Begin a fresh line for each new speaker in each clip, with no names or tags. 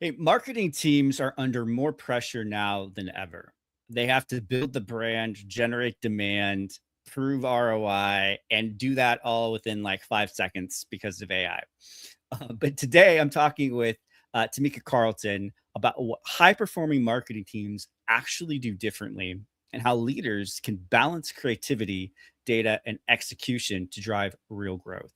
Hey, marketing teams are under more pressure now than ever. They have to build the brand, generate demand, prove ROI, and do that all within like 5 seconds because of AI. But today I'm talking with Tamika Carlton about what high performing marketing teams actually do differently and how leaders can balance creativity, data, and execution to drive real growth.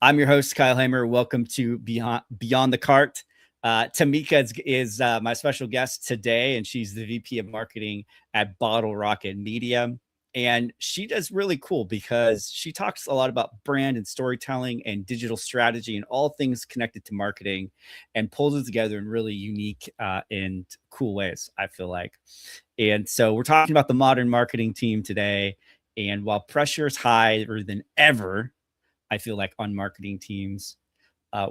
I'm your host, Kyle Hamer. Welcome to Beyond the Cart. Tamika is my special guest today, and she's the VP of Marketing at Bottle Rocket Media. And she does really cool because she talks a lot about brand and storytelling and digital strategy and all things connected to marketing and pulls it together in really unique and cool ways, I feel like. And so we're talking about the modern marketing team today. And while pressure is higher than ever, I feel like on marketing teams,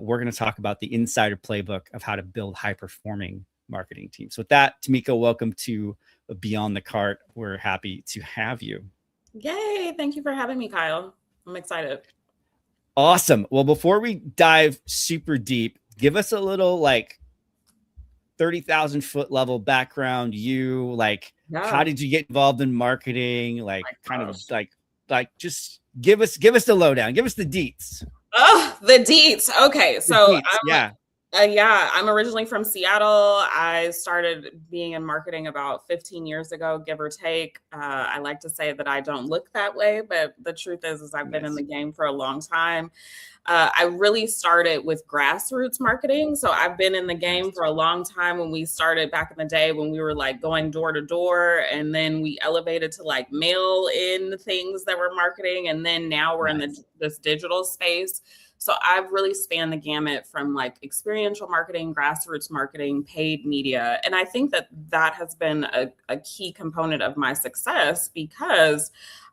we're going to talk about the insider playbook of how to build high performing marketing teams. So with that, Tamika, welcome to Beyond the Cart. We're happy to have you.
Yay. Thank you for having me, Kyle. I'm excited.
Awesome. Well, before we dive super deep, give us a little like 30,000 foot level background. How did you get involved in marketing? Just give us the lowdown. Give us the deets.
Oh, the deets. Okay. So I'm originally from Seattle. I started being in marketing about 15 years ago, give or take. I like to say that I don't look that way, but the truth is I've been in the game for a long time. I really started with grassroots marketing. So I've been in the game for a long time. When we started back in the day, when we were like going door to door, and then we elevated to like mail in things that were marketing. And then now we're in this digital space. So I've really spanned the gamut from like experiential marketing, grassroots marketing, paid media. And I think that has been a key component of my success because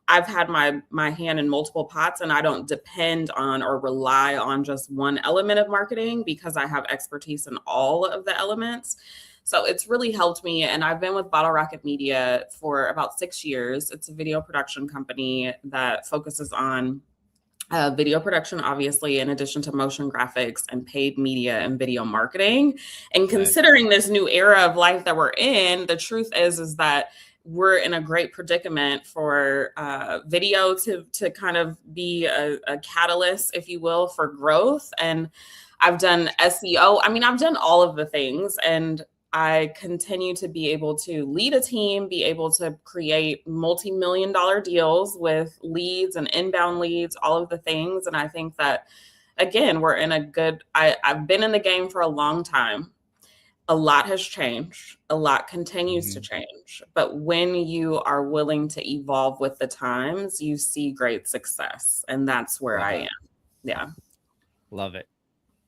I've had my hand in multiple pots, and I don't depend on or rely on just one element of marketing because I have expertise in all of the elements. So it's really helped me. And I've been with Bottle Rocket Media for about 6 years. It's a video production company that focuses on video production, obviously, in addition to motion graphics and paid media and video marketing. And considering this new era of life that we're in, the truth is that we're in a great predicament for video to kind of be a catalyst, if you will, for growth. And I've done SEO. I mean, I've done all of the things, and I continue to be able to lead a team, be able to create multi-million-dollar deals with leads and inbound leads, all of the things. And I think that, again, we're in a good, I've been in the game for a long time. A lot has changed. A lot continues to change. But when you are willing to evolve with the times, you see great success. And that's where I am. Yeah.
Love it.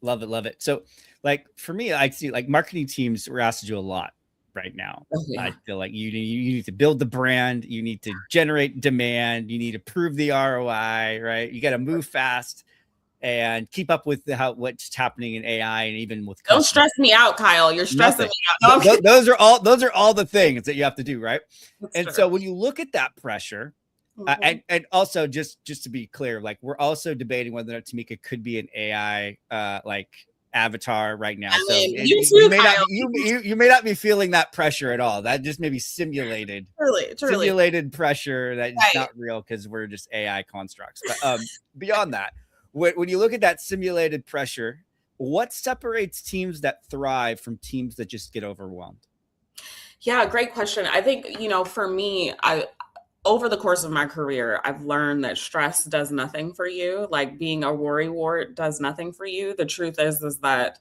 Love it. Love it. So like for me, I see like marketing teams are asked to do a lot right now. I feel like you need to build the brand. You need to generate demand. You need to prove the ROI, right? You got to move fast and keep up with what's happening in AI and even with
customers. Don't stress me out, Kyle. You're stressing me out.
No, those are all the things that you have to do, right? So when you look at that pressure, and also just to be clear, like we're also debating whether or not Tamika could be an AI avatar right now. So you may not be feeling that pressure at all. That just may be simulated, truly. Simulated pressure that is not real because we're just AI constructs. But beyond that, when you look at that simulated pressure, what separates teams that thrive from teams that just get overwhelmed?
Yeah, great question. I think, for me, over the course of my career, I've learned that stress does nothing for you. Like being a worrywart does nothing for you. The truth is that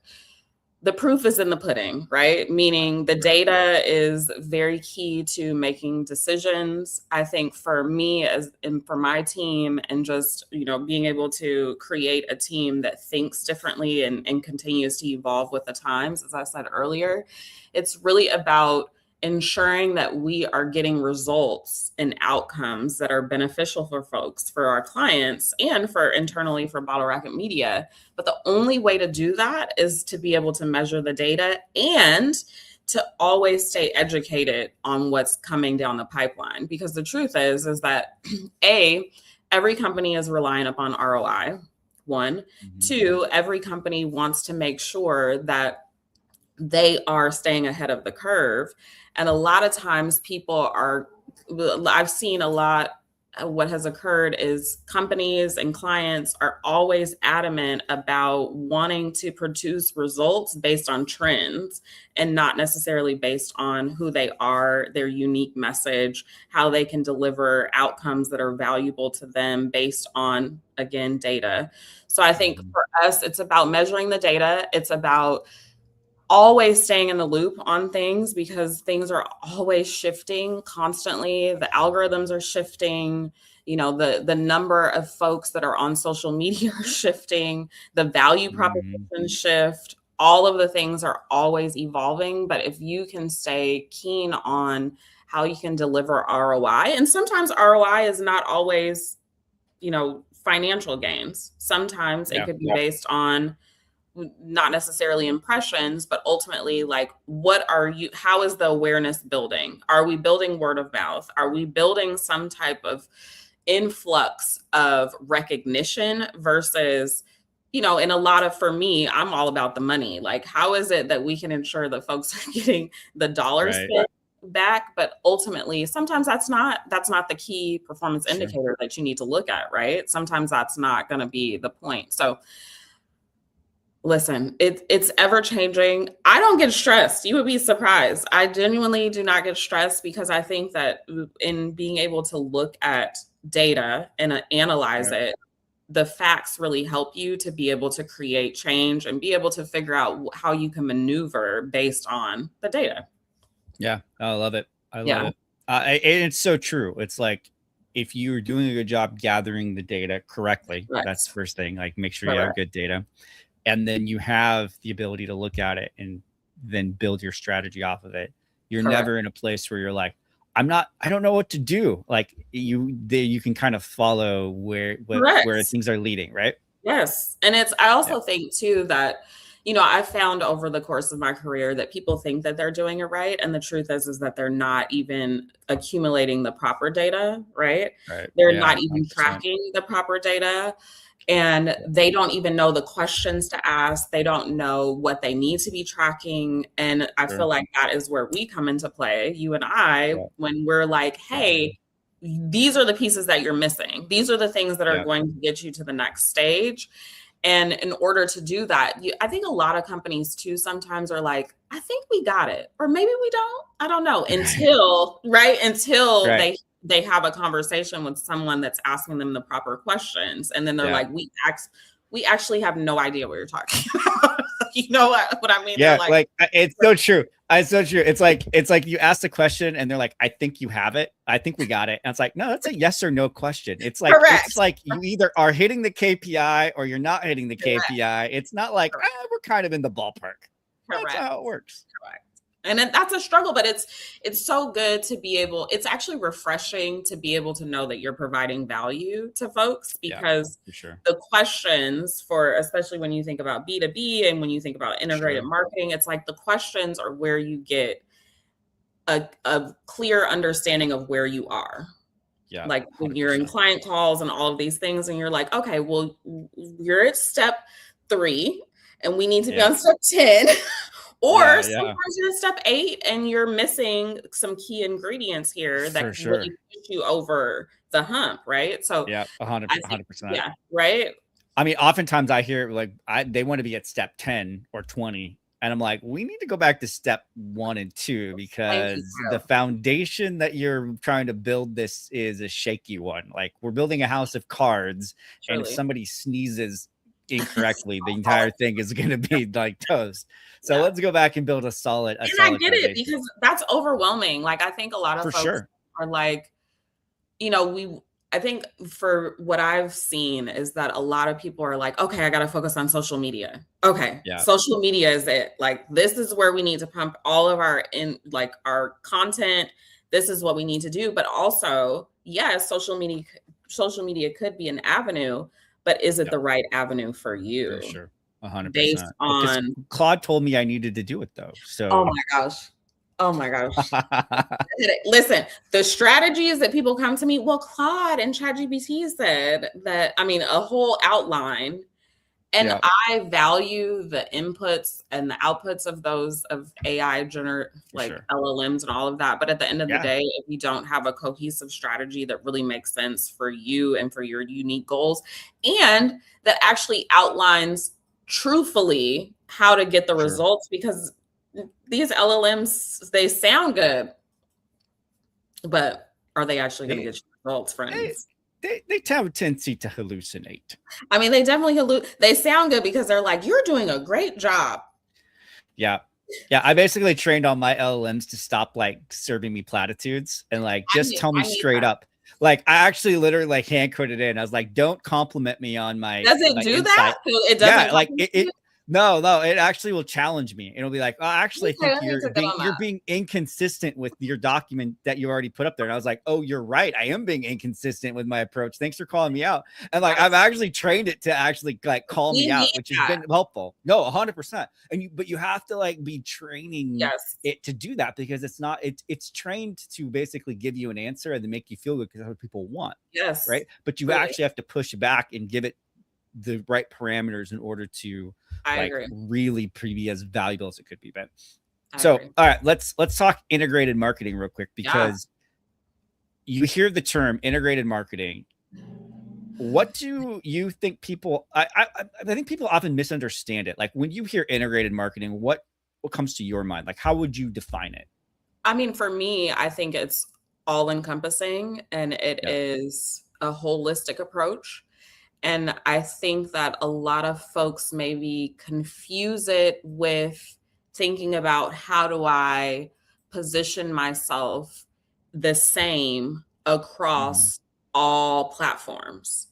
the proof is in the pudding, right? Meaning the data is very key to making decisions. I think for me and for my team, and just, being able to create a team that thinks differently and continues to evolve with the times, as I said earlier, it's really about ensuring that we are getting results and outcomes that are beneficial for folks, for our clients, and for internally for Bottle Rocket Media. But the only way to do that is to be able to measure the data and to always stay educated on what's coming down the pipeline. Because the truth is that every company is reliant upon ROI, one. Two, every company wants to make sure that they are staying ahead of the curve. And a lot of times I've seen a lot, what has occurred is companies and clients are always adamant about wanting to produce results based on trends and not necessarily based on who they are, their unique message, how they can deliver outcomes that are valuable to them based on, again, data. So I think for us, it's about measuring the data. It's about always staying in the loop on things because things are always shifting constantly. The algorithms are shifting. The number of folks that are on social media are shifting. The value propositions shift. All of the things are always evolving. But if you can stay keen on how you can deliver ROI, and sometimes ROI is not always, financial gains. Sometimes it could be based on not necessarily impressions, but ultimately, like, how is the awareness building? Are we building word of mouth? Are we building some type of influx of recognition versus, for me, I'm all about the money. Like, how is it that we can ensure that folks are getting the dollars spent back? But ultimately, sometimes that's not the key performance indicator that you need to look at, right? Sometimes that's not going to be the point. So listen, it's ever changing. I don't get stressed. You would be surprised. I genuinely do not get stressed because I think that in being able to look at data and analyze it, the facts really help you to be able to create change and be able to figure out how you can maneuver based on the data.
Yeah, I love it. I love it. And it's so true. It's like, if you're doing a good job gathering the data correctly, that's the first thing. Like, make sure you have good data. And then you have the ability to look at it and then build your strategy off of it. You're never in a place where you're like, I don't know what to do. Like, you can kind of follow where things are leading, right?
Yes. And I also think too that, I found over the course of my career that people think that they're doing it right. And the truth is that they're not even accumulating the proper data, right? They're not even 100%. Tracking the proper data. And they don't even know the questions to ask. They don't know what they need to be tracking. And I feel like that is where we come into play, you and I, when we're like, hey, these are the pieces that you're missing. These are the things that are going to get you to the next stage. And in order to do that, I think a lot of companies too sometimes are like, I think we got it. Or maybe we don't. I don't know. Until they have a conversation with someone that's asking them the proper questions. And then they're like, we actually have no idea what you're talking about. You know what I mean?
Yeah, like it's so true. It's so true. It's like you ask the question and they're like, I think you have it. I think we got it. And it's like, no, that's a yes or no question. It's like, it's like you either are hitting the KPI or you're not hitting the KPI. It's not like, we're kind of in the ballpark. That's how it works.
Correct. And that's a struggle, but it's so good to be able, it's actually refreshing to be able to know that you're providing value to folks, because the questions especially when you think about B2B and when you think about integrated marketing, it's like the questions are where you get a clear understanding of where you are. Yeah. Like when you're in client calls and all of these things and you're like, okay, well, you're at step 3 and we need to be on step 10. Or sometimes you're at step 8 and you're missing some key ingredients here that can really push you over the hump, right? So
100%.
Yeah, right.
I mean, oftentimes I hear like they want to be at step 10 or 20. And I'm like, we need to go back to step 1 and 2 because the foundation that you're trying to build this is a shaky one. Like, we're building a house of cards, and if somebody sneezes incorrectly, the entire thing is going to be like toast. So let's go back and build a solid.
And I get it, because that's overwhelming. Like, I think a lot of folks are like, I think for what I've seen is that a lot of people are like, okay, I got to focus on social media. Okay. Social media is it. Like, this is where we need to pump all of our our content. This is what we need to do. But also, yes, social media could be an avenue, but is it the right avenue for you?
For sure. 100%.
Based on
Claude told me I needed to do it though. So
oh my gosh. Listen, the strategies that people come to me, well, Claude and ChatGPT said that, I mean, a whole outline. And
Yeah.
I value the inputs and the outputs of those of AI like
Sure.
LLMs and all of that. But at the end of the
Yeah.
day, if you don't have a cohesive strategy that really makes sense for you and for your unique goals, and that actually outlines truthfully how to get the
Sure.
results, because these LLMs, they sound good, but are they actually going to get you results, friends?
They have a tendency to hallucinate.
I mean, they definitely they sound good because they're like, you're doing a great job.
Yeah. Yeah. I basically trained all my LLMs to stop like serving me platitudes and like just tell me straight up. Like I actually literally like hand coded it in. I was like, don't compliment me on my
Does it
my
do
insight.
that? It doesn't.
Yeah, like it no, it actually will challenge me. It'll be like, oh, actually, I think you're being inconsistent with your document that you already put up there. And I was like, oh, you're right. I am being inconsistent with my approach. Thanks for calling me out. And like, I've actually trained it to actually like call me out, which has been helpful. No, 100%. But you have to like be training it to do that, because it's trained to basically give you an answer and to make you feel good, because that's what people want.
Yes.
Right. But you actually have to push back and give it the right parameters in order to really be as valuable as it could be. But so all right, let's talk integrated marketing real quick, because you hear the term integrated marketing. What do you think people I think people often misunderstand it. Like when you hear integrated marketing, what comes to your mind? Like how would you define it?
I mean, for me, I think it's all encompassing, and it is a holistic approach. And I think that a lot of folks maybe confuse it with thinking about, how do I position myself the same across all platforms?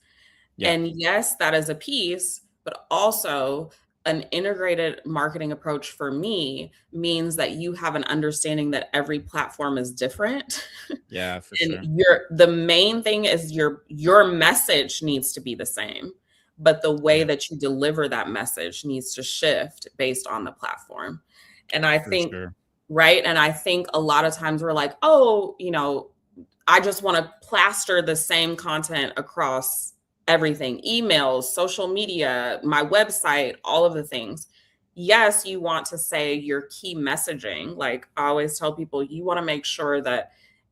Yeah. And yes, that is a piece, but also an integrated marketing approach for me means that you have an understanding that every platform is different.
Yeah, for
and
sure.
the main thing is your message needs to be the same, but the way that you deliver that message needs to shift based on the platform. And I think, right. And I think a lot of times we're like, oh, I just want to plaster the same content across everything, emails, social media, my website, all of the things. Yes, you want to say your key messaging. Like I always tell people, you want to make sure that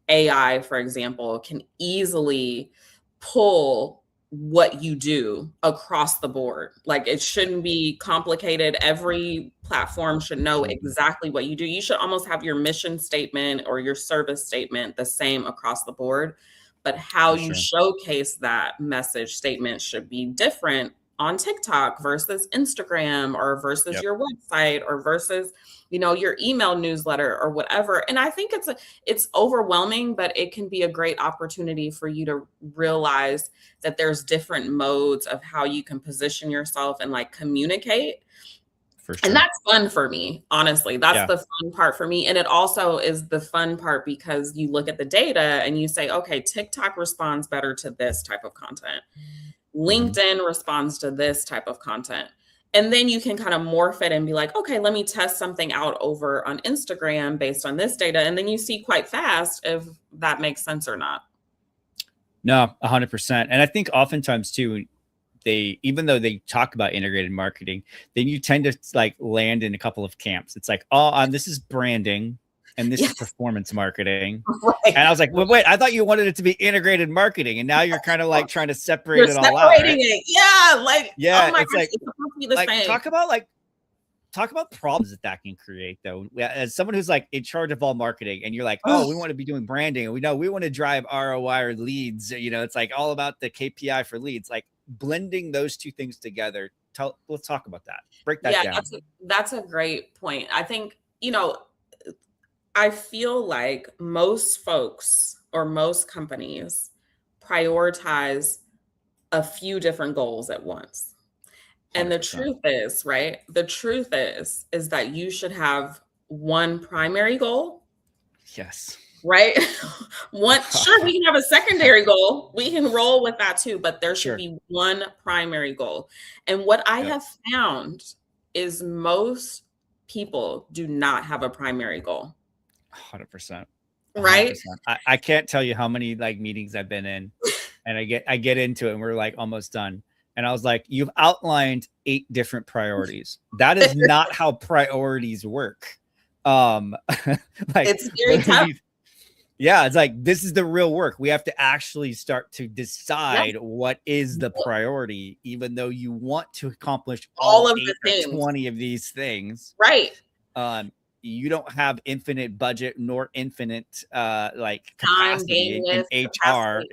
AI, for example, can easily pull what you do across the board. Like it shouldn't be complicated. Every platform should know exactly what you do. You should almost have your mission statement or your service statement the same across the board. But how you showcase that message statement should be different on TikTok versus Instagram, or versus your website, or versus, your email newsletter or whatever. And I think it's overwhelming, but it can be a great opportunity for you to realize that there's different modes of how you can position yourself and like communicate. And that's fun for me, honestly. That's the fun part for me. And it also is the fun part because you look at the data and you say, okay, TikTok responds better to this type of content. LinkedIn responds to this type of content. And then you can kind of morph it and be like, okay, let me test something out over on Instagram based on this data. And then you see quite fast if that makes sense or not.
No, 100%. And I think oftentimes too, even though they talk about integrated marketing, then you tend to like land in a couple of camps. It's like, oh, this is branding and this is performance marketing. Right. And I was like, well, wait, I thought you wanted it to be integrated marketing. And now you're kind of like trying to separate it all out. Right?
It. Yeah. Like,
yeah, oh my gosh, it's supposed to be the same. Talk about problems that can create though. As someone who's like in charge of all marketing and you're like, oh, we want to be doing branding and we want to drive ROI or leads. It's like all about the KPI for leads, like blending those two things together. Let's talk about that. Break that down.
That's a great point. I think, I feel like most folks or most companies prioritize a few different goals at once. 100%. And the truth is, right? The truth is that you should have one primary goal.
Yes.
Right? Sure, we can have a secondary goal. We can roll with that too, but there should be one primary goal. And what I have found is most people do not have a primary goal.
100%.
Right?
I can't tell you how many like meetings I've been in and I get into it and we're like almost done. And I was like, you've outlined 8 different priorities. That is not how priorities work. Like
it's very tough.
Yeah, it's like, this is the real work. We have to actually start to decide what is the priority, even though you want to accomplish all of 8 the things. Or 20 of these things.
Right.
You don't have infinite budget nor infinite like capacity in HR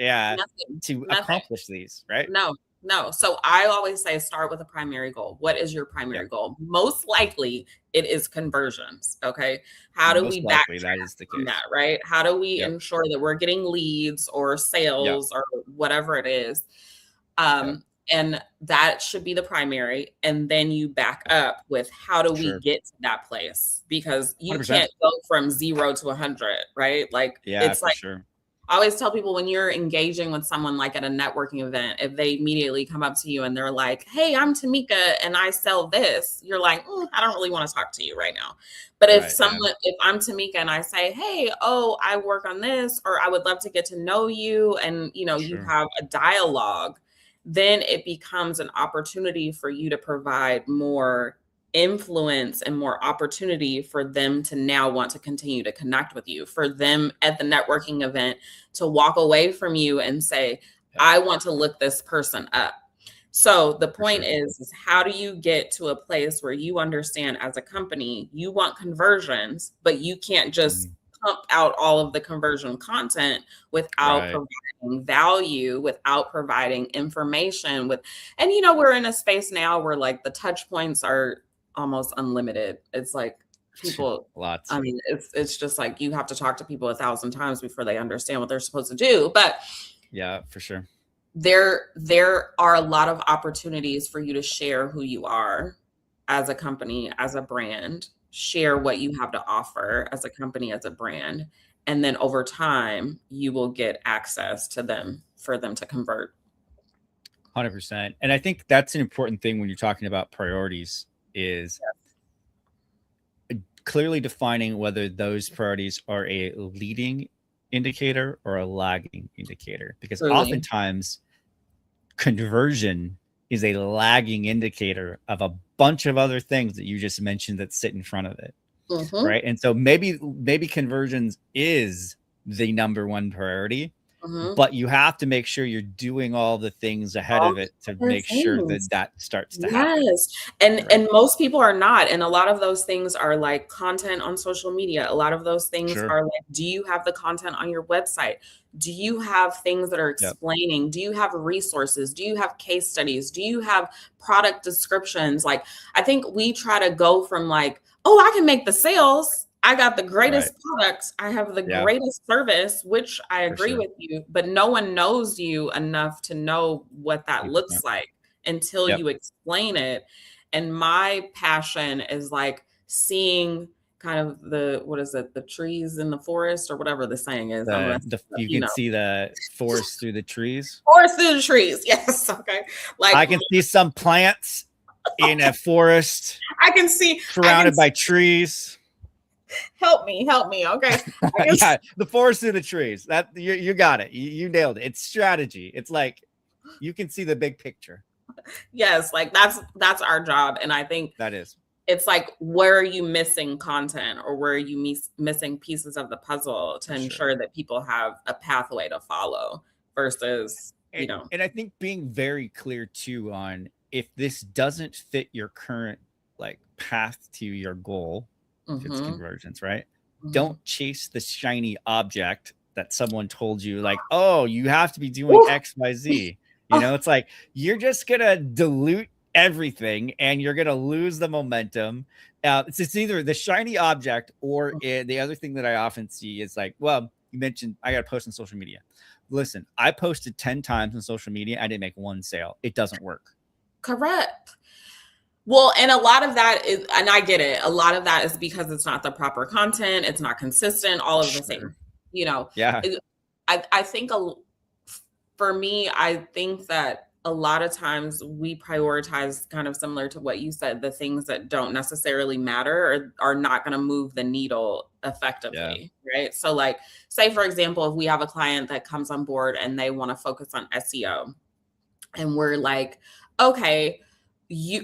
to accomplish these, right?
No. So I always say start with a primary goal. What is your primary goal? Most likely it is conversions. Okay. How do we backtrack from that, right? How do we ensure that we're getting leads or sales or whatever it is? And that should be the primary. And then you back up with how do we get to that place? Because you 100%. Can't go from 0 to 100, right? Like, it's like, I always tell people when you're engaging with someone like at a networking event, if they immediately come up to you and they're like, hey, I'm Tamika and I sell this, you're like, I don't really want to talk to you right now. But if if I'm Tamika and I say, hey, I work on this, or I would love to get to know you, and you have a dialogue, then it becomes an opportunity for you to provide more influence and more opportunity for them to now want to continue to connect with you, for them at the networking event to walk away from you and say, I want to look this person up. So the point is how do you get to a place where you understand as a company, you want conversions, but you can't just pump out all of the conversion content without providing value, without providing information and we're in a space now where like the touch points are almost unlimited. It's like people,
lots.
I mean, it's just like you have to talk to people 1,000 times before they understand what they're supposed to do. But
yeah, for sure.
There are a lot of opportunities for you to share who you are as a company, as a brand, share what you have to offer as a company, as a brand. And then over time, you will get access to them for them to convert.
100%. And I think that's an important thing when you're talking about priorities is clearly defining whether those priorities are a leading indicator or a lagging indicator, because oftentimes conversion is a lagging indicator of a bunch of other things that you just mentioned that sit in front of it. Right. And so maybe conversions is the number one priority, but you have to make sure you're doing all the things ahead of it to make sure that starts to happen.
And most people are not. And a lot of those things are like content on social media. A lot of those things are like, do you have the content on your website? Do you have things that are explaining? Do you have resources? Do you have case studies? Do you have product descriptions? Like, I think we try to go from like, I can make the sales. I got the greatest products. I have the greatest service, which I agree with you, but no one knows you enough to know what that looks like until you explain it. And my passion is like seeing kind of the trees in the forest, or whatever the saying is.
You can see the forest through the trees.
Forest through the trees. Yes. Okay. Like
I can see some plants in a forest.
I can see
surrounded by trees.
Help me. Okay.
The forest through the trees. That you got it. You nailed it. It's strategy. It's like you can see the big picture.
Yes, like that's our job. And I think
that is.
It's like, where are you missing content, or where are you missing pieces of the puzzle to ensure that people have a pathway to follow versus,
And I think being very clear too on if this doesn't fit your current like path to your goal, if it's convergence, right? Don't chase the shiny object that someone told you, like, you have to be doing X, Y, Z. It's like, you're just going to dilute everything and you're going to lose the momentum. It's either the shiny object or the other thing that I often see is like, well, you mentioned I got to post on social media. Listen, I posted 10 times on social media. I didn't make one sale. It doesn't work.
Correct. Well, and a lot of that is, and I get it, a lot of that is because it's not the proper content. It's not consistent, all of the things,
Yeah.
I think for me, I think that a lot of times we prioritize, kind of similar to what you said, the things that don't necessarily matter or are not going to move the needle effectively. Right. So like, say, for example, if we have a client that comes on board and they want to focus on SEO, and we're like, okay,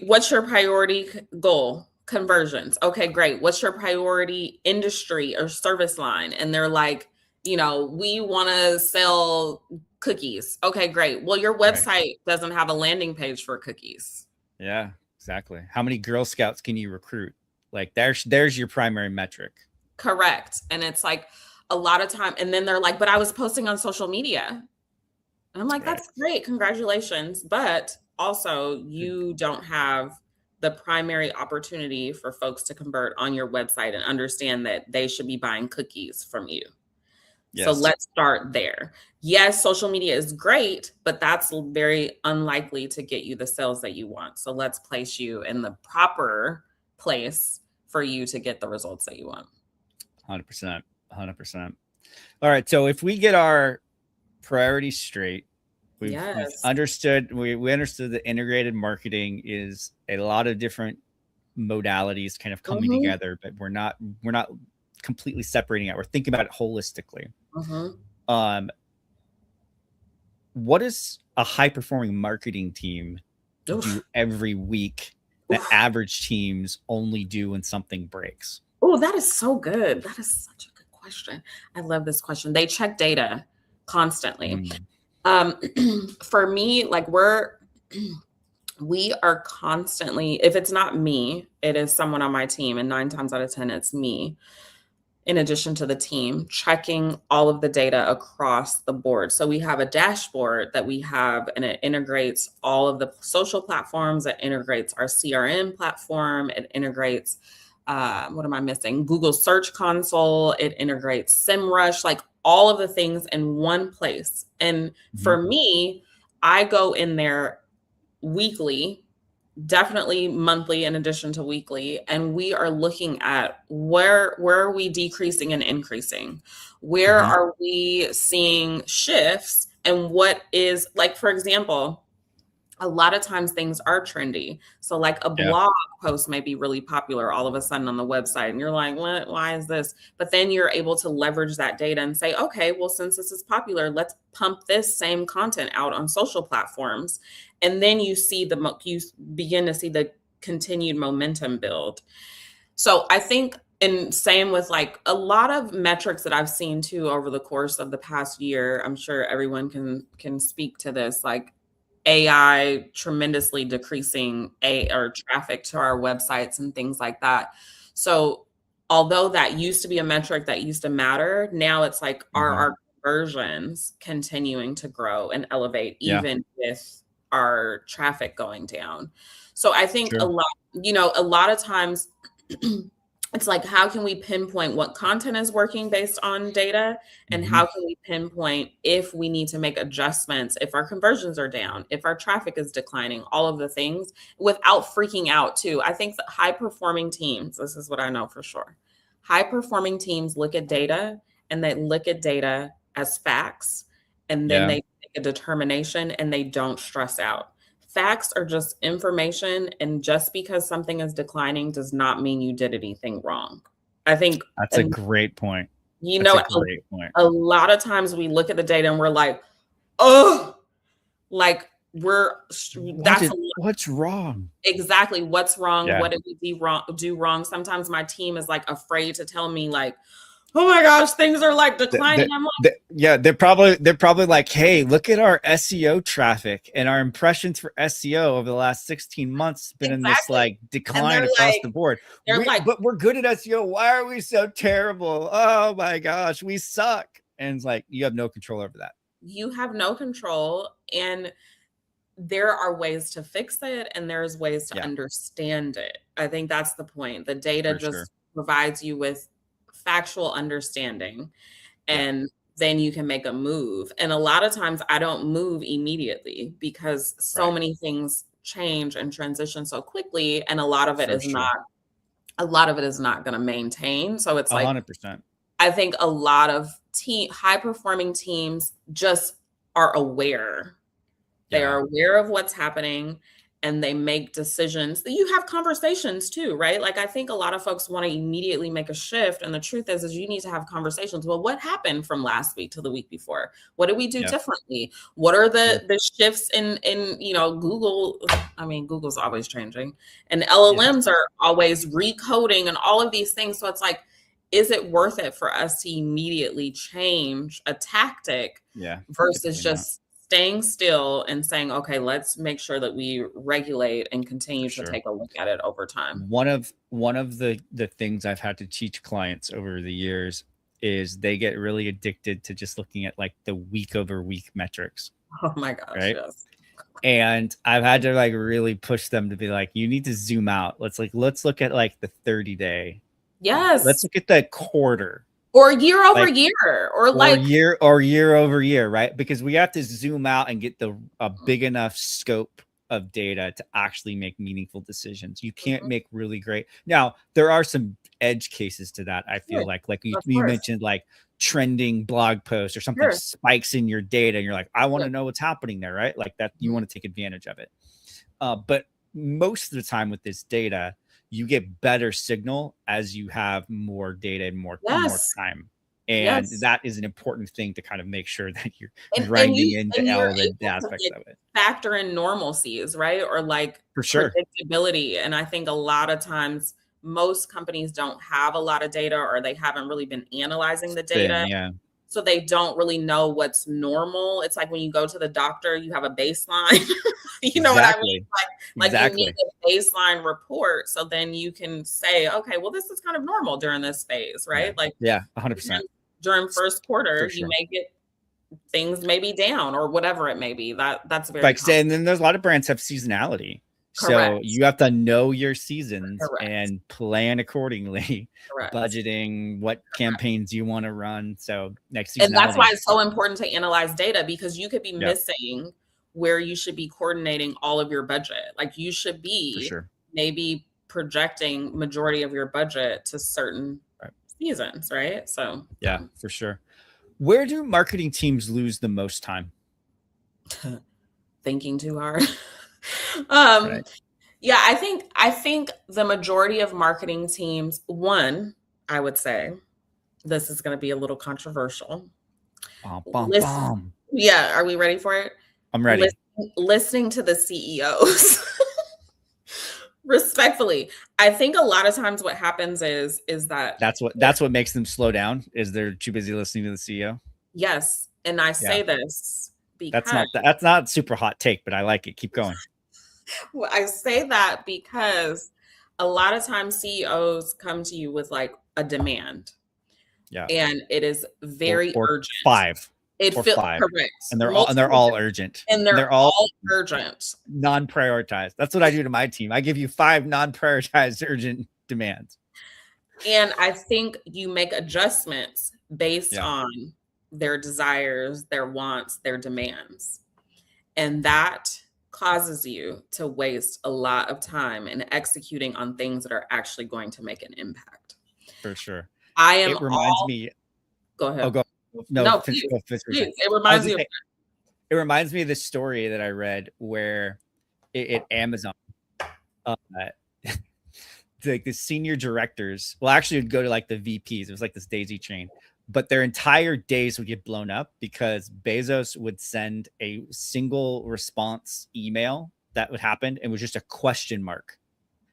what's your priority goal? Conversions. Okay, great. What's your priority industry or service line? And they're like, we want to sell cookies. Okay, great. Well, your website doesn't have a landing page for cookies.
Yeah, exactly. How many Girl Scouts can you recruit? Like there's your primary metric.
Correct. And it's like a lot of time. And then they're like, but I was posting on social media. And I'm like, that's great. Congratulations. But also you don't have the primary opportunity for folks to convert on your website and understand that they should be buying cookies from you. Yes. So let's start there. Yes, social media is great, but that's very unlikely to get you the sales that you want. So let's place you in the proper place for you to get the results that you want.
100%. 100%. All right. So if we get our priorities straight, we've understood, we understood that integrated marketing is a lot of different modalities kind of coming together, but we're not completely separating it. We're thinking about it holistically. What does a high performing marketing team do every week that average teams only do when something breaks?
Oh, that is so good. That is such a good question. I love this question. They check data constantly. For me, like we are constantly, if it's not me, it is someone on my team, and 9 times out of 10, it's me. In addition to the team, checking all of the data across the board. So we have a dashboard that we have, and it integrates all of the social platforms. It integrates our CRM platform. It integrates, what am I missing? Google Search Console. It integrates SEMrush, like all of the things in one place. And for me, I go in there weekly, definitely monthly in addition to weekly, and we are looking at where are we decreasing and increasing, where are we seeing shifts, and what is, like, for example, a lot of times things are trendy. So like a blog post may be really popular all of a sudden on the website, and you're like, what? Why is this? But then you're able to leverage that data and say, okay, well, since this is popular, let's pump this same content out on social platforms. And then you begin to see the continued momentum build. So I think, and same with like a lot of metrics that I've seen too over the course of the past year, I'm sure everyone can speak to this, like AI tremendously decreasing traffic to our websites and things like that. So although that used to be a metric that used to matter, now it's like, are our conversions continuing to grow and elevate even with our traffic going down? So I think a lot of times it's like, how can we pinpoint what content is working based on data? And how can we pinpoint if we need to make adjustments, if our conversions are down, if our traffic is declining, all of the things without freaking out too. I think that high performing teams, this is what I know for sure. High performing teams look at data, and they look at data as facts, and then they make a determination, and they don't stress out. Facts are just information, and just because something is declining does not mean you did anything wrong. I think
that's a great point.
A lot of times we look at the data and we're like, oh, like
what's wrong?
Exactly. What's wrong? What did we do wrong? Sometimes my team is like afraid to tell me, like, oh my gosh, things are like declining. I'm like,
they're probably like, hey, look at our SEO traffic, and our impressions for SEO over the last 16 months been in this like decline across the board. But we're good at SEO. Why are we so terrible? Oh my gosh, we suck. And it's like, you have no control over that.
You have no control, and there are ways to fix it, and there's ways to understand it. I think that's the point. The data provides you with factual understanding, and then you can make a move. And a lot of times I don't move immediately because so many things change and transition so quickly, and a lot of it is not going to maintain. So it's like
100%.
I think a lot of high performing teams just are aware. They are aware of what's happening, and they make decisions, that you have conversations too, right? Like, I think a lot of folks want to immediately make a shift. And the truth is you need to have conversations. Well, what happened from last week to the week before? What did we do differently? What are the shifts in, Google? I mean, Google's always changing, and LLMs are always recoding and all of these things. So it's like, is it worth it for us to immediately change a tactic versus just staying still and saying, okay, let's make sure that we regulate and continue to take a look at it over time.
One of the things I've had to teach clients over the years is they get really addicted to just looking at like the week over week metrics.
Oh my gosh.
Right?
Yes.
And I've had to like really push them to be like, you need to zoom out. Let's look at like the 30-day.
Yes.
Let's look at the quarter.
Or year over year, or
year over year, right? Because we have to zoom out and get a big enough scope of data to actually make meaningful decisions. You can't make really great. Now, there are some edge cases to that. I feel like you mentioned like trending blog posts or something spikes in your data, and you're like, I want to know what's happening there, right? Like that, you want to take advantage of it. But most of the time with this data, you get better signal as you have more data and more time. And that is an important thing to kind of make sure that you're grinding into all the aspects of it.
Factor in normalcies, right? Or like predictability. And I think a lot of times most companies don't have a lot of data, or they haven't really been analyzing the data. So they don't really know what's normal. It's like when you go to the doctor, you have a baseline. You know what I mean? Like you need a baseline report, so then you can say, okay, well, this is kind of normal during this phase, right?
100%.
During first quarter, you may get things maybe down or whatever it may be. That's very
and then there's a lot of brands have seasonality. So you have to know your seasons and plan accordingly, budgeting what campaigns you want to run. So next season.
And that's why it's so important to analyze data, because you could be missing where you should be coordinating all of your budget. Like you should be maybe projecting majority of your budget to certain seasons, right? So
yeah, for sure. Where do marketing teams lose the most time?
Thinking too hard. Yeah, I think the majority of marketing teams, one, I would say, this is going to be a little controversial. Yeah, are we ready for it?
I'm ready.
Listening to the CEOs. Respectfully, I think a lot of times what happens is that
that's what makes them slow down, is they're too busy listening to the CEO.
Yes, and I say this because
that's not super hot take, but I like it. Keep going.
Well, I say that because a lot of times CEOs come to you with like a demand. Yeah. And it is very urgent. It feels correct.
And they're all urgent.
And they're all urgent.
Non-prioritized. That's what I do to my team. I give you 5 non-prioritized urgent demands.
And I think you make adjustments based on their desires, their wants, their demands. And that causes you to waste a lot of time in executing on things that are actually going to make an impact.
For sure.
It reminds me. Go ahead.
Oh, go. No, please.
It reminds me.
It reminds me of this story that I read where at Amazon, like the senior directors, well, actually, it would go to like the VPs. It was like this daisy chain. But their entire days would get blown up because Bezos would send a single response email that would happen. It was just a question mark.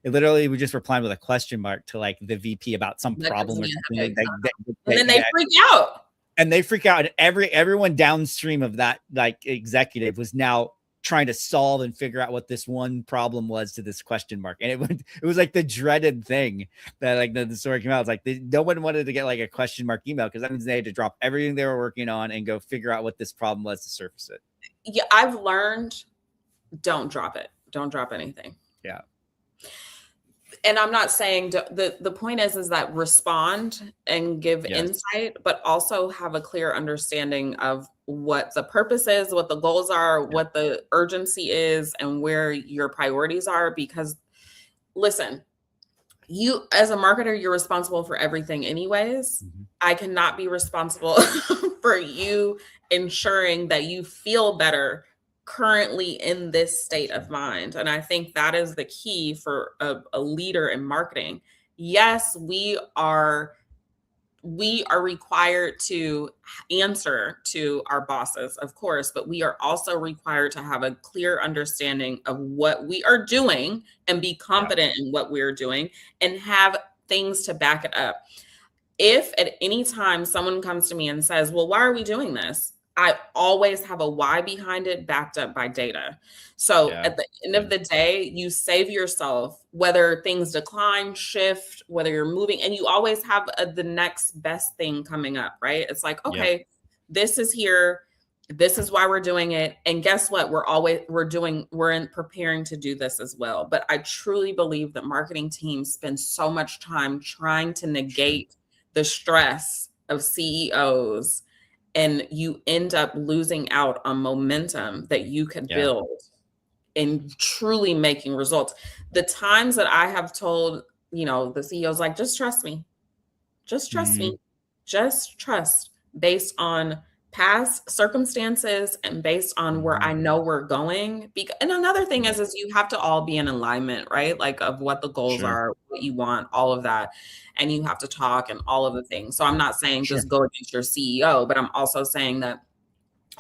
It literally would just reply with a question mark to like the VP about some problem or something.
And then they freak out.
And they freak out. And everyone downstream of that like executive was now trying to solve and figure out what this one problem was to this question mark. And it was like the dreaded thing that like the story came out. It's like no one wanted to get like a question mark email, because that means they had to drop everything they were working on and go figure out what this problem was to surface it.
Yeah, I've learned, don't drop it. Don't drop anything.
Yeah.
And I'm not saying the point is that respond and give insight, but also have a clear understanding of what the purpose is, what the goals are, what the urgency is, and where your priorities are. Because listen, you as a marketer, you're responsible for everything anyways. Mm-hmm. I cannot be responsible for you ensuring that you feel better currently in this state of mind. And I think that is the key for a leader in marketing. Yes, we are required to answer to our bosses, of course, but we are also required to have a clear understanding of what we are doing and be confident in what we're doing and have things to back it up. If at any time someone comes to me and says, well, why are we doing this? I always have a why behind it backed up by data. So at the end of the day, you save yourself, whether things decline, shift, whether you're moving, and you always have the next best thing coming up, right? It's like, okay, this is here. This is why we're doing it. And guess what? We're preparing to do this as well. But I truly believe that marketing teams spend so much time trying to negate the stress of CEOs, and you end up losing out on momentum that you could build in truly making results. The times that I have told, the CEOs, like, just trust me, just trust me, just trust, based on past circumstances and based on where I know we're going. And another thing is you have to all be in alignment, right? Like, of what the goals are, what you want, all of that. And you have to talk and all of the things. So I'm not saying just go against your CEO, but I'm also saying that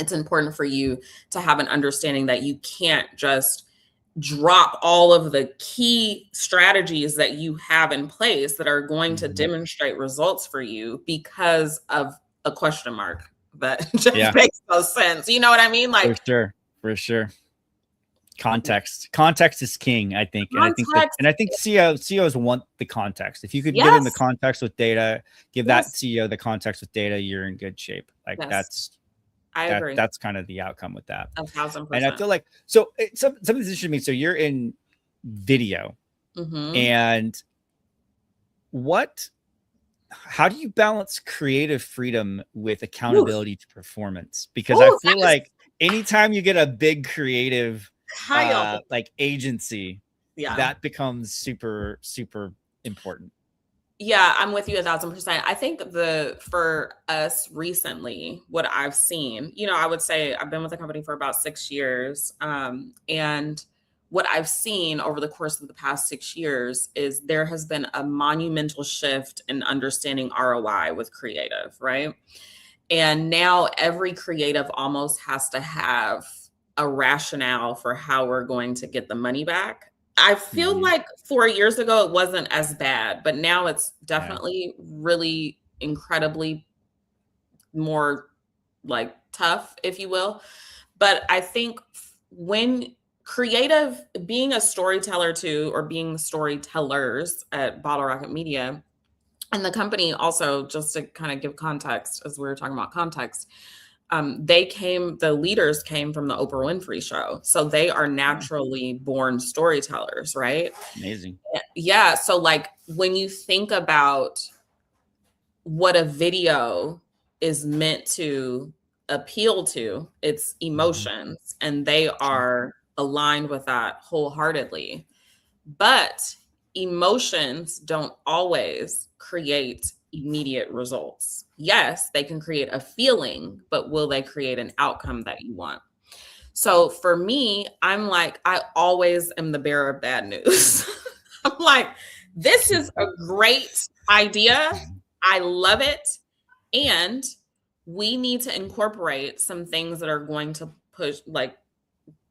it's important for you to have an understanding that you can't just drop all of the key strategies that you have in place that are going to demonstrate results for you because of a question mark. That just makes no sense. You know what I mean? Like,
for sure. Context is king, I think. And I think CEOs want the context. If you could give them the context with data, give that CEO the context with data, you're in good shape. Like I agree. That's kind of the outcome with that.
1,000%.
And I feel like, so something's interesting to me. So you're in video, and how do you balance creative freedom with accountability to performance? Because I feel like anytime you get a big creative like agency, that becomes super, super important.
Yeah, I'm with you 1,000%. I think for us recently, what I've seen, I would say I've been with the company for about 6 years. And what I've seen over the course of the past 6 years is there has been a monumental shift in understanding ROI with creative, right? And now every creative almost has to have a rationale for how we're going to get the money back. I feel like 4 years ago, it wasn't as bad, but now it's definitely really incredibly more like tough, if you will. But I think when creative, being a storyteller too, or being storytellers at Bottle Rocket Media, and the company also, just to kind of give context, as we were talking about context, the leaders came from the Oprah Winfrey Show. So they are naturally born storytellers, right?
Amazing.
Yeah. So like when you think about what a video is meant to appeal to, it's emotions, and they are aligned with that wholeheartedly. But emotions don't always create immediate results. Yes, they can create a feeling, but will they create an outcome that you want? So for me, I'm like, I always am the bearer of bad news. I'm like, this is a great idea. I love it. And we need to incorporate some things that are going to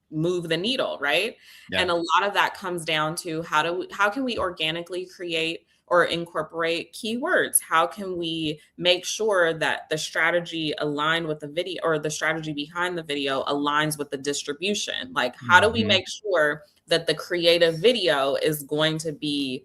move the needle, right? Yeah. And a lot of that comes down to how can we organically create or incorporate keywords? How can we make sure that the strategy aligned with the video, or the strategy behind the video aligns with the distribution? Like, how do we make sure that the creative video is going to be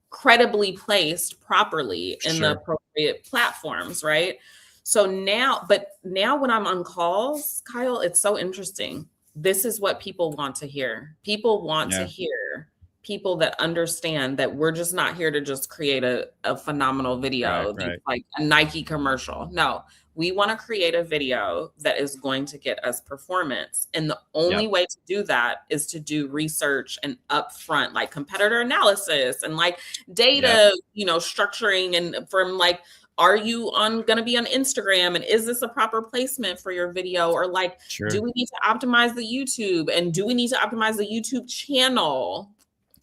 credibly placed properly in the appropriate platforms, right? So now when I'm on calls, Kyle, it's so interesting. This is what people want to hear. People want to hear people that understand that we're just not here to just create a phenomenal video, like a Nike commercial. No, we want to create a video that is going to get us performance. And the only way to do that is to do research and upfront, like competitor analysis and like data, structuring, and from like are you going to be on Instagram, and is this a proper placement for your video? Or like, do we need to optimize the YouTube, and do we need to optimize the YouTube channel?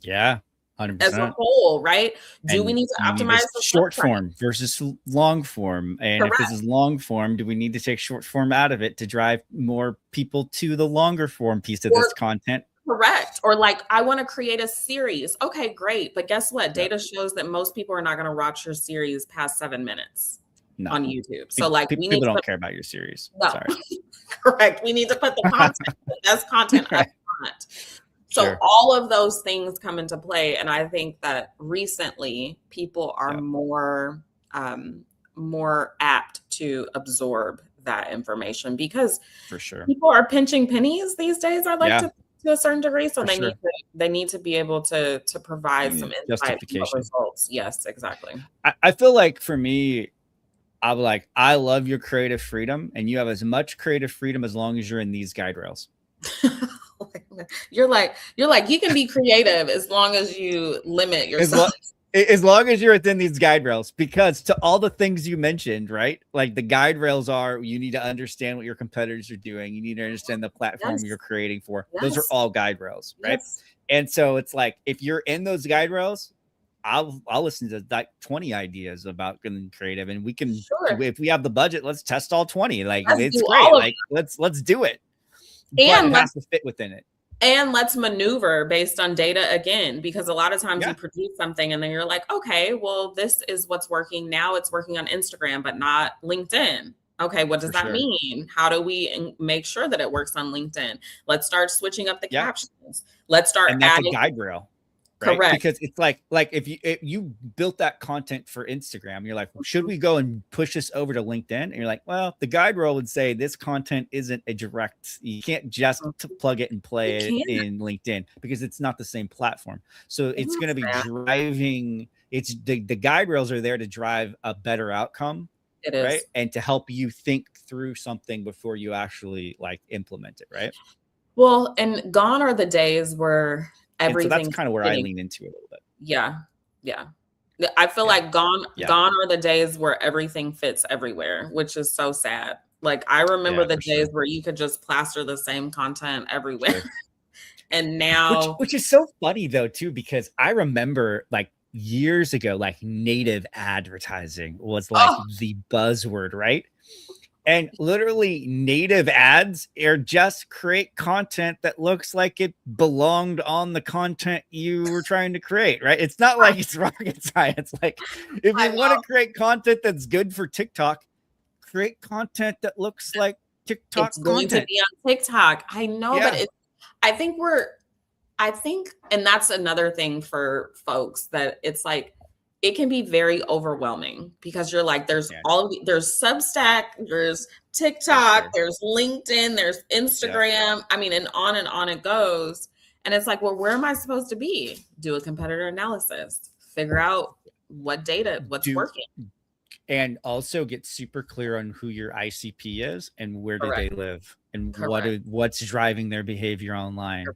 Yeah. 100%.
As a whole, right? Do we need to optimize the
short form versus long form? And if this is long form, do we need to take short form out of it to drive more people to the longer form piece of this content?
Correct. Or like, I want to create a series. Okay, great. But guess what? Data shows that most people are not going to watch your series past 7 minutes on YouTube. So like,
people don't care about your series.
No.
Sorry.
Correct. We need to put the content, the best content up front. So all of those things come into play. And I think that recently people are more apt to absorb that information, because
for sure
people are pinching pennies these days, I like to a certain degree. So they need to be able to provide some insight results. Yes, exactly.
I feel like for me, I'm like, I love your creative freedom, and you have as much creative freedom as long as you're in these guide rails.
You're like, you can be creative as long as you limit yourself.
As long as you're within these guide rails, because to all the things you mentioned, right? Like the guide rails are, you need to understand what your competitors are doing. You need to understand the platform you're creating for. Those are all guide rails, right? And so it's like, if you're in those guide rails, I'll listen to like 20 ideas about getting creative, and we can, if we have the budget, let's test all 20. Like, it's great. Like, let's do it. And it has to fit within it.
And let's maneuver based on data again, because a lot of times you produce something and then you're like, okay, well, this is what's working. Now it's working on Instagram, but not LinkedIn. Okay, what does that mean? How do we make sure that it works on LinkedIn? Let's start switching up the captions. Let's start
adding a guide rail. Right? Correct. Because it's like if you built that content for Instagram, you're like, well, should we go and push this over to LinkedIn? And you're like, well, the guide rail would say this content isn't a direct, you can't just plug it and play it in LinkedIn, because it's not the same platform. So it's going to be driving, the guide rails are there to drive a better outcome.
It is.
Right. And to help you think through something before you actually like implement it. Right.
Well, and gone are the days where everything.
So that's kind of where I lean into it a little bit.
Yeah. I feel like gone are the days where everything fits everywhere, which is so sad. Like, I remember the days where you could just plaster the same content everywhere. And now,
which is so funny though, too, because I remember like years ago, like native advertising was like the buzzword, right? And literally native ads are just create content that looks like it belonged on the content you were trying to create, right? It's not like it's rocket science. Like, if you want to create content that's good for TikTok, create content that looks like TikTok
it's going to be on TikTok. I know, but I think, and that's another thing for folks, that it's like, it can be very overwhelming, because you're like, there's there's Substack, there's TikTok, there's LinkedIn, there's Instagram. I mean, and on it goes. And it's like, well, where am I supposed to be? Do a competitor analysis, figure out what's working.
And also get super clear on who your ICP is and where do they live, and what's driving their behavior online.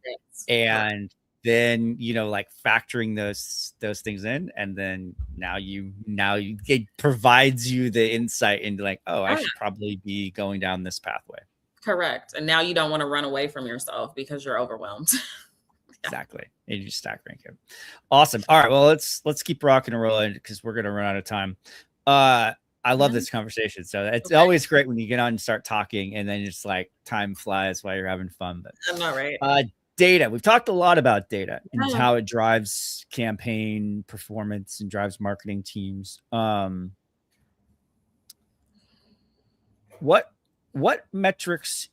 And then, like factoring those things in, and then now it provides you the insight into like, oh, I should probably be going down this pathway.
Correct. And now you don't want to run away from yourself because you're overwhelmed.
Exactly. And you stack rank it. Awesome. All right. Well, let's keep rocking and rolling, because we're gonna run out of time. I love this conversation. So it's always great when you get on and start talking, and then it's like time flies while you're having fun. But
I'm not right.
Data. We've talked a lot about data and how it drives campaign performance and drives marketing teams. What metrics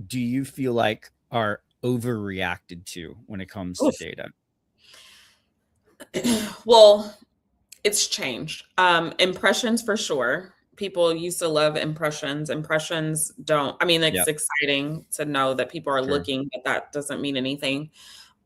do you feel like are overreacted to when it comes to data?
Well, it's changed. Impressions for sure. People used to love impressions. Impressions don't. I mean, it's exciting to know that people are looking, but that doesn't mean anything.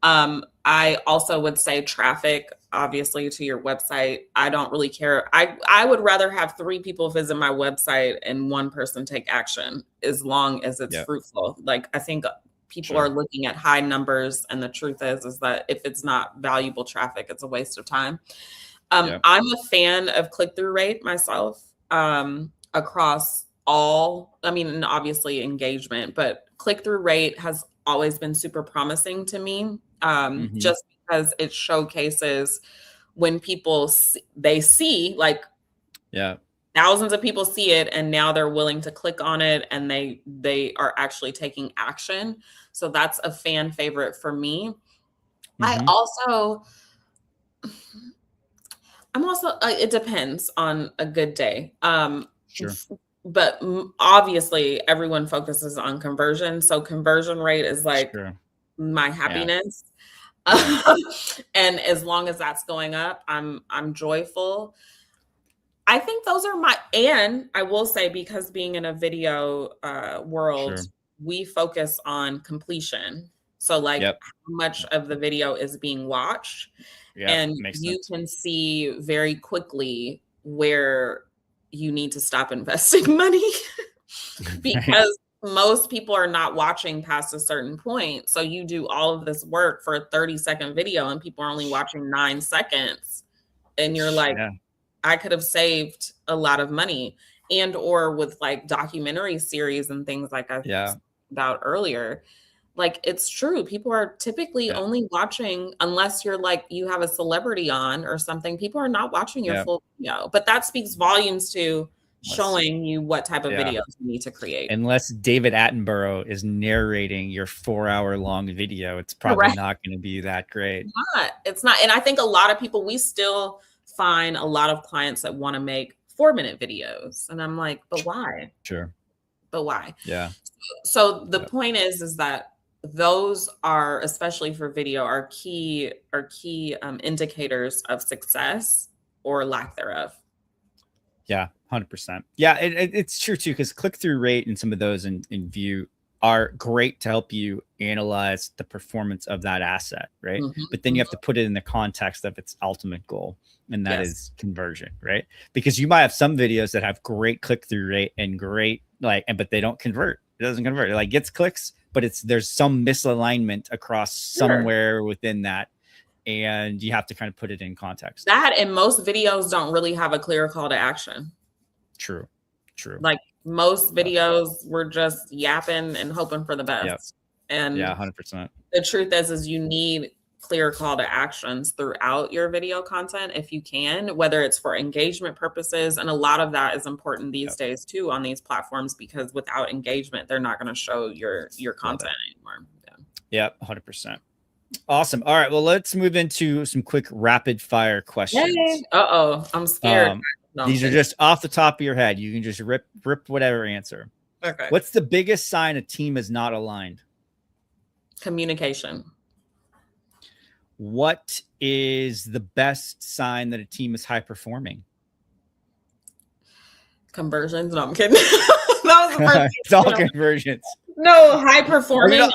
I also would say traffic, obviously, to your website. I don't really care. I would rather have 3 people visit my website and 1 person take action, as long as it's fruitful. Like, I think people are looking at high numbers, and the truth is that if it's not valuable traffic, it's a waste of time. I'm a fan of click-through rate myself, across all, I mean, and obviously engagement, but click-through rate has always been super promising to me, just because it showcases when people they see, like, thousands of people see it, and now they're willing to click on it, and they are actually taking action. So that's a fan favorite for me. I'm also, it depends on a good day. But obviously everyone focuses on conversion. So conversion rate is like my happiness. And as long as that's going up, I'm joyful. I think those are and I will say, because being in a video world, we focus on completion. So like how much of the video is being watched. And you can see very quickly where you need to stop investing money because most people are not watching past a certain point. So you do all of this work for a 30-second video and people are only watching 9 seconds. And you're like, I could have saved a lot of money. And or with like documentary series and things like I talked about earlier, like, it's true. People are typically only watching, unless you're like, you have a celebrity on or something, people are not watching your full video. But that speaks volumes to showing you what type of videos you need to create.
Unless David Attenborough is narrating your 4-hour-long video, it's probably not going to be that great.
It's not. And I think a lot of people, we still find a lot of clients that want to make 4-minute videos. And I'm like, but why? But why? So the point is that those are, especially for video, are key indicators of success or lack thereof.
100%. It's true too, because click-through rate and some of those in view are great to help you analyze the performance of that asset, right? But then you have to put it in the context of its ultimate goal, and that is conversion, right? Because you might have some videos that have great click-through rate and great but they don't convert. It doesn't convert. It like gets clicks, but there's some misalignment across somewhere within that, and you have to kind of put it in context.
That, and most videos don't really have a clear call to action.
True.
Like most videos, we're just yapping and hoping for the best. And
100%.
The truth is you need clear call to actions throughout your video content if you can, whether it's for engagement purposes. And a lot of that is important these days too on these platforms, because without engagement, they're not going to show your content anymore.
100%. Awesome. All right. Well, let's move into some quick rapid fire questions.
I'm scared.
These are just off the top of your head. You can just rip whatever answer.
Okay.
What's the biggest sign a team is not aligned?
Communication.
What is the best sign that a team is high performing?
Conversions. No, I'm kidding. That was the first.
It's all conversions.
No, high performing.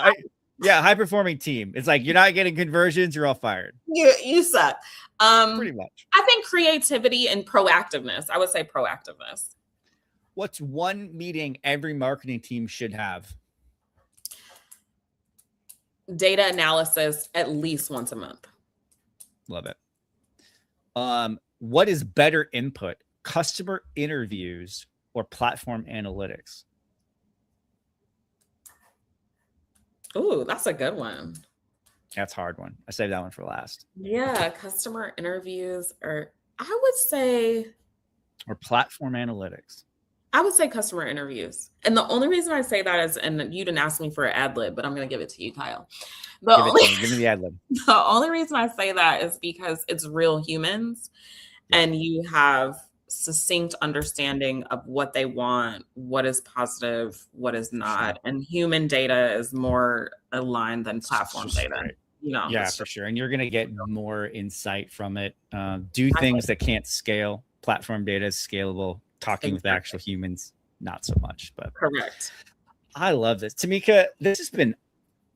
High performing team. It's like you're not getting conversions, you're all fired.
You suck.
Pretty much.
I think creativity and proactiveness. I would say proactiveness.
What's one meeting every marketing team should have?
Data analysis at least once a month.
Love it. What is better input, customer interviews or platform analytics?
Ooh, that's a good one.
That's a hard one. I saved that one for last.
Yeah, customer interviews, or I would say,
or platform analytics.
I would say customer interviews. And the only reason I say that is, and you didn't ask me for an ad lib, but I'm going to give it to you, Kyle.
Give me the ad lib.
The only reason I say that is because it's real humans, and you have succinct understanding of what they want, what is positive, what is not. And human data is more aligned than platform data.
Right. For sure. And you're going to get more insight from it. Do things that can't scale. Platform data is scalable. Talking with actual humans, not so much. But
correct.
I love this. Tamika, this has been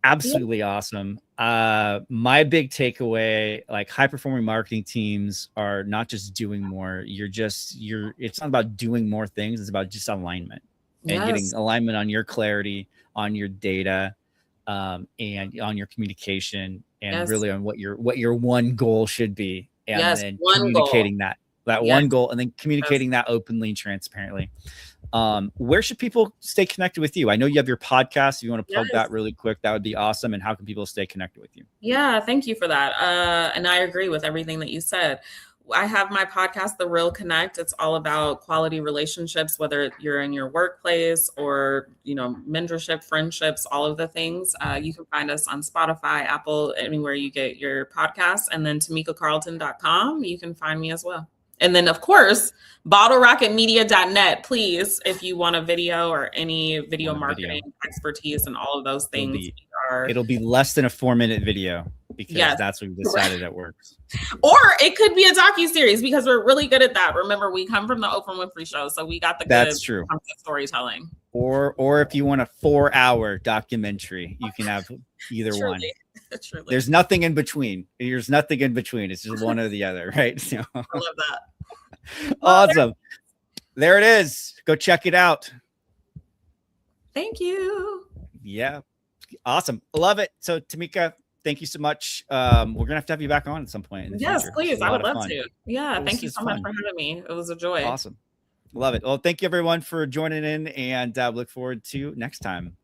absolutely awesome. My big takeaway, like high performing marketing teams are not just doing more. It's not about doing more things. It's about just alignment and getting alignment on your clarity, on your data, and on your communication, and really on what your one goal should be. and
yes,
then
one
communicating
goal.
that
Yes.
one goal, and then communicating that openly and transparently. Where should people stay connected with you? I know you have your podcast. If you want to plug that really quick, that would be awesome. And how can people stay connected with you?
Yeah, thank you for that. And I agree with everything that you said. I have my podcast, The Real Connect. It's all about quality relationships, whether you're in your workplace or, mentorship, friendships, all of the things. You can find us on Spotify, Apple, anywhere you get your podcasts. And then TamikaCarlton.com, you can find me as well. And then, of course, BottleRocketMedia.net, please, if you want a video or any video marketing expertise and all of those things.
It'll be less than a 4-minute video because that's what we decided it works.
Or it could be a docuseries because we're really good at that. Remember, we come from the Oprah Winfrey Show, so we got the good storytelling.
Or if you want a 4-hour documentary, you can have either one. Truly. There's nothing in between. It's just one or the other, right? So,
I love that.
Awesome. There it is. Go check it out.
Thank you.
Yeah. Awesome. Love it. So Tamika, thank you so much. We're gonna have to have you back on at some point in the future.
Please. I would love to. Yeah. Thank you so much for having me. It was a joy.
Awesome. Love it. Well, thank you everyone for joining in, and look forward to next time.